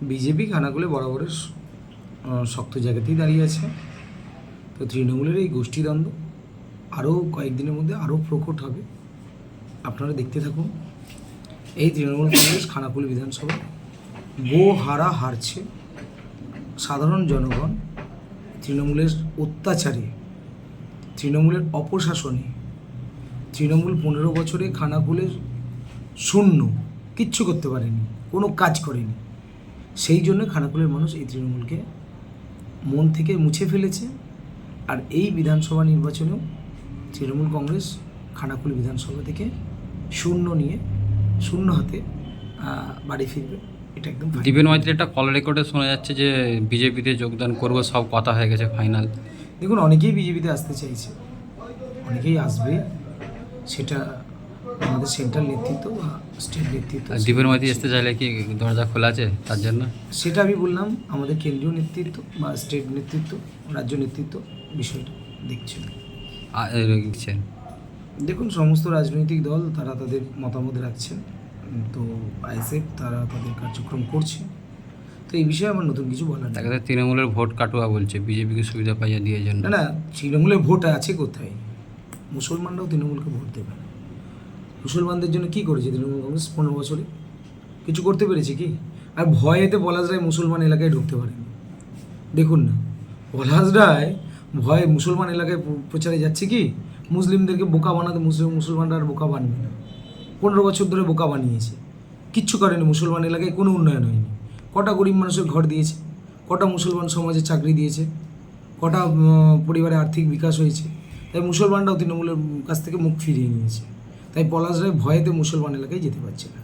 BJP খানাকুলে বরাবরের শক্ত জায়গাতেই দাঁড়িয়ে আছে। তো তৃণমূলের এই গোষ্ঠীদ্বন্দ্ব আরও কয়েকদিনের মধ্যে আরও প্রকট হবে, আপনারা দেখতে থাকুন। এই তৃণমূল কংগ্রেস খানাকুল বিধানসভা হারছে। সাধারণ জনগণ তৃণমূলের অত্যাচারে, তৃণমূলের অপশাসনে, তৃণমূল 15 বছরে খানাকুলের শূন্য, কিচ্ছু করতে পারেনি, কোনো কাজ করেনি। সেই জন্য খানাকুলের মানুষ এই তৃণমূলকে মন থেকে মুছে ফেলেছে। আর এই বিধানসভা নির্বাচনেও তৃণমূল কংগ্রেস খানাকুল বিধানসভা থেকে শূন্য হাতে বাড়ি ফিরবে, এটা একদম। দীপেন মাইতির একটা কল রেকর্ডে শোনা যাচ্ছে যে বিজেপিতে যোগদান করবো, সব কথা হয়ে গেছে ফাইনাল। দেখুন, অনেকেই বিজেপিতে আসতে চাইছে, অনেকেই আসবে, সেটা আমাদের সেন্ট্রাল নেতৃত্ব বা স্টেট নেতৃত্ব। দীপেন মাইতি আসতে চাইলে কি দরজা খোলা আছে তার জন্য? সেটা আমি বললাম, আমাদের কেন্দ্রীয় নেতৃত্ব বা স্টেট নেতৃত্ব, রাজ্য নেতৃত্ব বিষয়টা দেখছেন। দেখুন, সমস্ত রাজনৈতিক দল তারা তাদের মতামত রাখছেন, তো আইএসএফ তারা তাদের কার্যক্রম করছে। তো এই বিষয়ে আমার নতুন কিছু বলার তাকে তৃণমূলের ভোট কাটুয়া বলছে, বিজেপিকে সুবিধা পাইয়া দিয়ে জন্য। না, তৃণমূলের ভোট আছে কোথায়? মুসলমানরাও তৃণমূলকে ভোট দেবে না। মুসলমানদের জন্য কি করেছে তৃণমূল কংগ্রেস 15 বছরে? কিছু করতে পেরেছে কি? আর ভয়েতে পলাশ রায় মুসলমান এলাকায় ঢুকতে পারেনি। দেখুন না, পলাশ রায় ভয়ে মুসলমান এলাকায় প্রচারে যাচ্ছে কি মুসলিমদেরকে বোকা বানাতে। মুসলমানরা আর বোকা বানবে না। 15 বছর ধরে বোকা বানিয়েছে, কিচ্ছু করেনি। মুসলমান এলাকায় কোনো উন্নয়ন হয়নি। কটা গরিব মানুষের ঘর দিয়েছে, কটা মুসলমান সমাজে চাকরি দিয়েছে, কটা পরিবারে আর্থিক বিকাশ হয়েছে। তাই মুসলমানরাও তৃণমূলের কাছ থেকে মুখ ফিরিয়ে নিয়েছে। তাই পলাশ রায় ভয়েতে মুসলমান এলাকায় যেতে পারছে না।